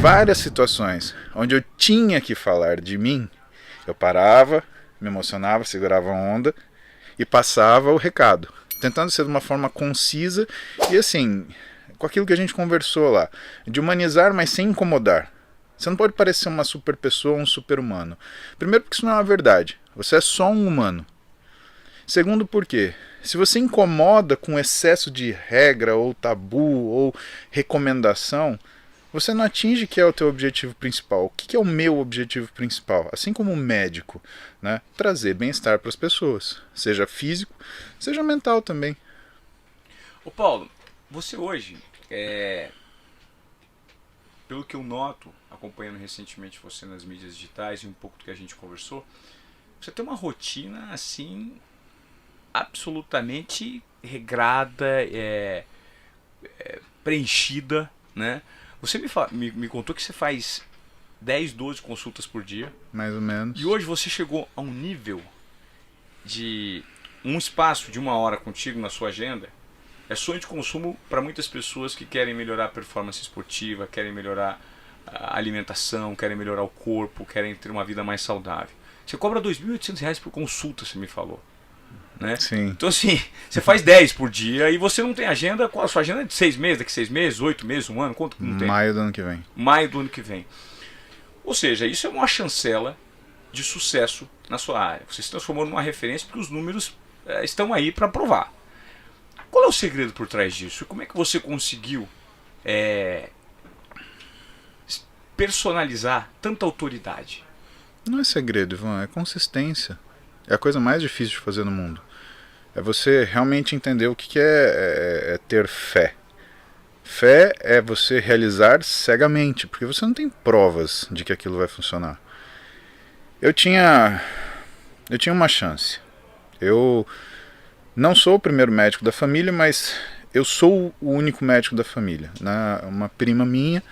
várias situações onde eu tinha que falar de mim, eu parava, me emocionava, segurava a onda e passava o recado, tentando ser de uma forma concisa e assim, com aquilo que a gente conversou lá, de humanizar, mas sem incomodar. Você não pode parecer uma super pessoa, um super humano. Primeiro porque isso não é uma verdade, você é só um humano. Segundo porque, se você incomoda com excesso de regra ou tabu ou recomendação, você não atinge que é o teu objetivo principal. O que é o meu objetivo principal? Assim como o médico, né? Trazer bem-estar para as pessoas, seja físico, seja mental também. Ô Paulo, você hoje, pelo que eu noto, acompanhando recentemente você nas mídias digitais e um pouco do que a gente conversou, você tem uma rotina assim absolutamente regrada, preenchida, né? Você me contou que você faz 10, 12 consultas por dia. Mais ou menos. E hoje você chegou a um nível de um espaço de 1 hora contigo na sua agenda. É sonho de consumo para muitas pessoas que querem melhorar a performance esportiva, querem melhorar a alimentação, querem melhorar o corpo, querem ter uma vida mais saudável. Você cobra R$2.800 por consulta, você me falou. Né? Sim. Então assim, você faz 10 por dia e você não tem agenda. Qual a sua agenda é de 6 meses, daqui 6 meses, 8 meses, 1 ano? Quanto que não tem? Maio do ano que vem. Maio do ano que vem. Ou seja, isso é uma chancela de sucesso na sua área. Você se transformou numa referência porque os números estão aí para provar. Qual é o segredo por trás disso? Como é que você conseguiu personalizar tanta autoridade? Não é segredo, Ivan, é consistência. É a coisa mais difícil de fazer no mundo. É você realmente entender o que é ter fé. Fé é você realizar cegamente, porque você não tem provas de que aquilo vai funcionar. Eu tinha uma chance. Eu não sou o primeiro médico da família, mas eu sou o único médico da família. Uma prima minha,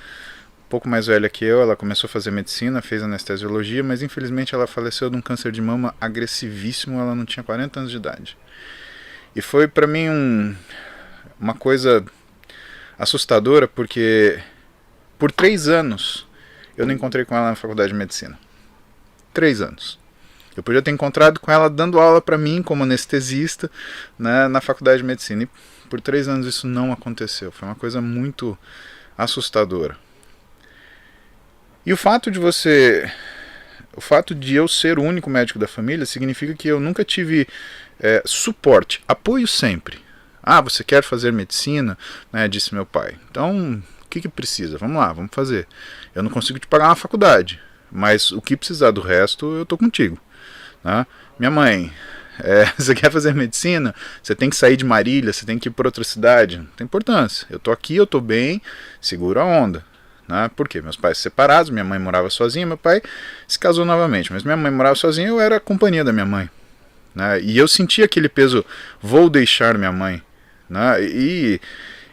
um pouco mais velha que eu, ela começou a fazer medicina, fez anestesiologia, mas infelizmente ela faleceu de um câncer de mama agressivíssimo, ela não tinha 40 anos de idade. E foi pra mim uma coisa assustadora, porque por 3 anos eu não encontrei com ela na faculdade de medicina. 3 anos. Eu podia ter encontrado com ela dando aula pra mim como anestesista, né, na faculdade de medicina. E por 3 anos isso não aconteceu. Foi uma coisa muito assustadora. E o fato de eu ser o único médico da família significa que eu nunca tive suporte, apoio sempre. Ah, você quer fazer medicina? Né, disse meu pai. Então, o que precisa? Vamos lá, vamos fazer. Eu não consigo te pagar uma faculdade, mas o que precisar do resto, eu tô contigo. Né? Minha mãe, você quer fazer medicina? Você tem que sair de Marília, você tem que ir para outra cidade. Não tem importância. Eu tô aqui, eu tô bem, segura a onda. Né? Por quê? Meus pais separados, minha mãe morava sozinha, meu pai se casou novamente. Mas minha mãe morava sozinha, eu era a companhia da minha mãe. Né? E eu sentia aquele peso, vou deixar minha mãe. Né? E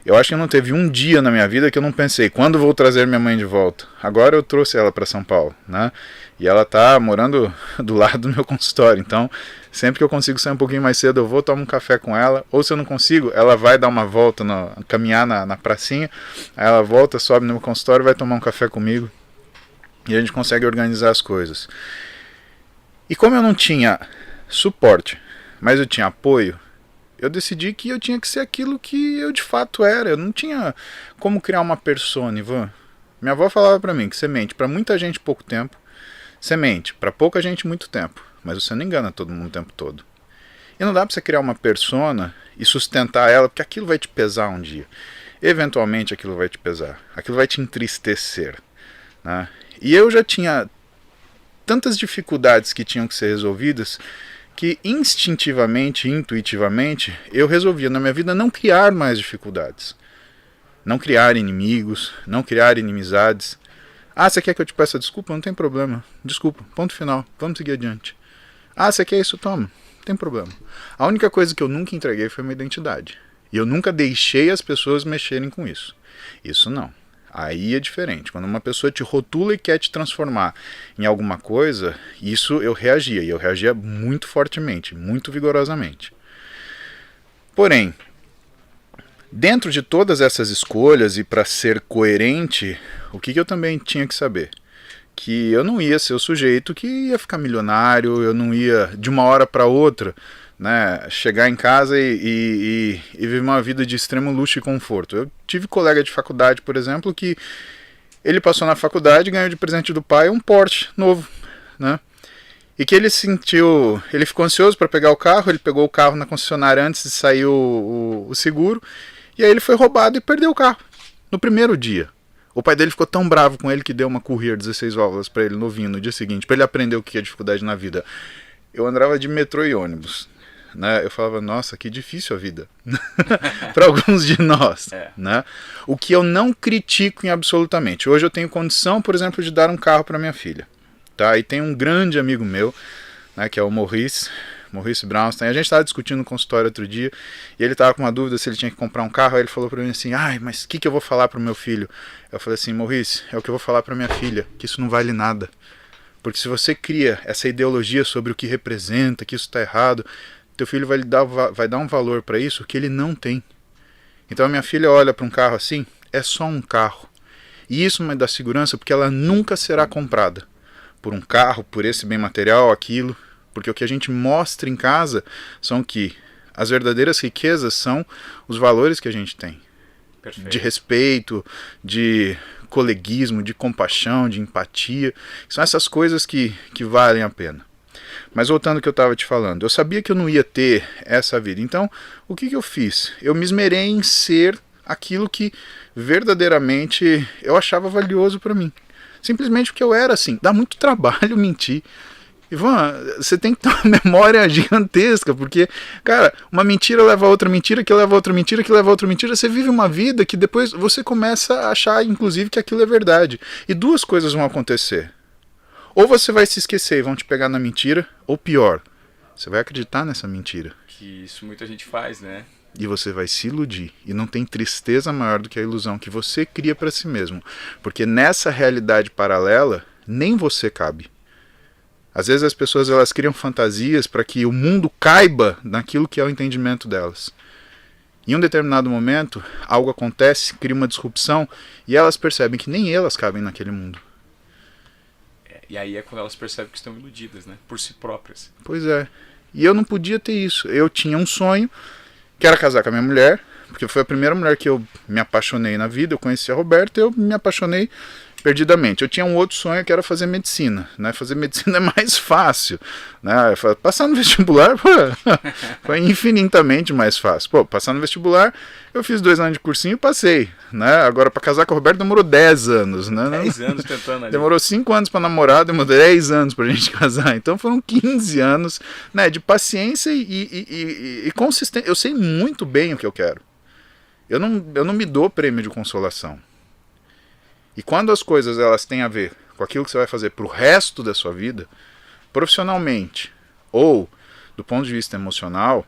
eu acho que não teve um dia na minha vida que eu não pensei, quando vou trazer minha mãe de volta? Agora eu trouxe ela para São Paulo, né? E ela tá morando do lado do meu consultório, então sempre que eu consigo sair um pouquinho mais cedo eu vou tomar um café com ela, ou se eu não consigo, ela vai dar uma volta, caminhar na pracinha, aí ela volta, sobe no meu consultório, vai tomar um café comigo e a gente consegue organizar as coisas. E como eu não tinha suporte, mas eu tinha apoio, eu decidi que eu tinha que ser aquilo que eu de fato era. Eu não tinha como criar uma persona, Ivan. Minha avó falava pra mim que você mente pra muita gente pouco tempo, você mente pra pouca gente muito tempo, mas você não engana todo mundo o tempo todo. E não dá pra você criar uma persona e sustentar ela, porque aquilo vai te pesar um dia. Eventualmente aquilo vai te pesar, aquilo vai te entristecer. Né? E eu já tinha tantas dificuldades que tinham que ser resolvidas, que instintivamente, intuitivamente, eu resolvia na minha vida não criar mais dificuldades. Não criar inimigos, não criar inimizades. Ah, você quer que eu te peça desculpa? Não tem problema. Desculpa, ponto final, vamos seguir adiante. Ah, você quer isso? Toma, não tem problema. A única coisa que eu nunca entreguei foi a minha identidade. E eu nunca deixei as pessoas mexerem com isso. Isso não. Aí é diferente. Quando uma pessoa te rotula e quer te transformar em alguma coisa, isso eu reagia. E eu reagia muito fortemente, muito vigorosamente. Porém, dentro de todas essas escolhas e para ser coerente, o que eu também tinha que saber? Que eu não ia ser o sujeito que ia ficar milionário, eu não ia de uma hora para outra, né, chegar em casa e viver uma vida de extremo luxo e conforto. Eu tive colega de faculdade, por exemplo, que ele passou na faculdade e ganhou de presente do pai um Porsche novo, né? E que ele ficou ansioso para pegar o carro, ele pegou o carro na concessionária antes de sair o seguro, e aí ele foi roubado e perdeu o carro, no primeiro dia. O pai dele ficou tão bravo com ele que deu uma Courier 16 válvulas para ele novinho no dia seguinte, para ele aprender o que é dificuldade na vida. Eu andava de metrô e ônibus, né? Eu falava, nossa, que difícil a vida, para alguns de nós, né? O que eu não critico em absolutamente. Hoje eu tenho condição, por exemplo, de dar um carro para minha filha. Tá? E tem um grande amigo meu, né, que é o Maurice Brownstein. A gente estava discutindo no consultório outro dia e ele estava com uma dúvida se ele tinha que comprar um carro. Aí ele falou para mim assim, mas o que eu vou falar para o meu filho? Eu falei assim, Maurice, é o que eu vou falar para minha filha, que isso não vale nada. Porque se você cria essa ideologia sobre o que representa, que isso está errado, teu filho vai dar um valor para isso que ele não tem. Então a minha filha olha para um carro assim, é só um carro. E isso me dá segurança porque ela nunca será comprada por um carro, por esse bem material, aquilo, porque o que a gente mostra em casa são que as verdadeiras riquezas são os valores que a gente tem. Perfeito. De respeito, de coleguismo, de compaixão, de empatia, são essas coisas que valem a pena. Mas voltando ao que eu estava te falando, eu sabia que eu não ia ter essa vida, então o que eu fiz? Eu me esmerei em ser aquilo que verdadeiramente eu achava valioso para mim. Simplesmente porque eu era assim. Dá muito trabalho mentir. Ivan, você tem que ter uma memória gigantesca, porque, cara, uma mentira leva a outra mentira, que leva a outra mentira, que leva a outra mentira. Você vive uma vida que depois você começa a achar, inclusive, que aquilo é verdade. E duas coisas vão acontecer. Ou você vai se esquecer e vão te pegar na mentira, ou pior, você vai acreditar nessa mentira. Que isso muita gente faz, né? E você vai se iludir. E não tem tristeza maior do que a ilusão que você cria para si mesmo. Porque nessa realidade paralela, nem você cabe. Às vezes as pessoas elas criam fantasias para que o mundo caiba naquilo que é o entendimento delas. Em um determinado momento, algo acontece, cria uma disrupção, e elas percebem que nem elas cabem naquele mundo. E aí é quando elas percebem que estão iludidas, né? Por si próprias. Pois é. E eu não podia ter isso. Eu tinha um sonho, que era casar com a minha mulher, porque foi a primeira mulher que eu me apaixonei na vida. Eu conheci a Roberta e eu me apaixonei perdidamente. Eu tinha um outro sonho que era fazer medicina, né? Fazer medicina é mais fácil, né? Passar no vestibular foi infinitamente mais fácil. Pô, passar no vestibular, eu fiz 2 anos de cursinho e passei, né? Agora para casar com a Roberta demorou 10 anos, né? 10 anos tentando ali. Demorou 5 anos para namorar, demorou 10 anos pra gente casar. Então foram 15 anos, né, de paciência e consistência. Eu sei muito bem o que eu quero. Eu não me dou prêmio de consolação. E quando as coisas elas têm a ver com aquilo que você vai fazer pro resto da sua vida, profissionalmente ou do ponto de vista emocional,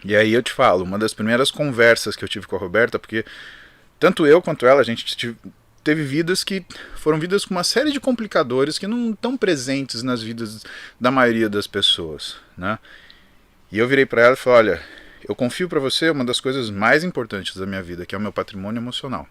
e aí eu te falo, uma das primeiras conversas que eu tive com a Roberta, porque tanto eu quanto ela, a gente teve vidas que foram vidas com uma série de complicadores que não estão presentes nas vidas da maioria das pessoas, né? E eu virei para ela e falei, olha, eu confio para você uma das coisas mais importantes da minha vida, que é o meu patrimônio emocional.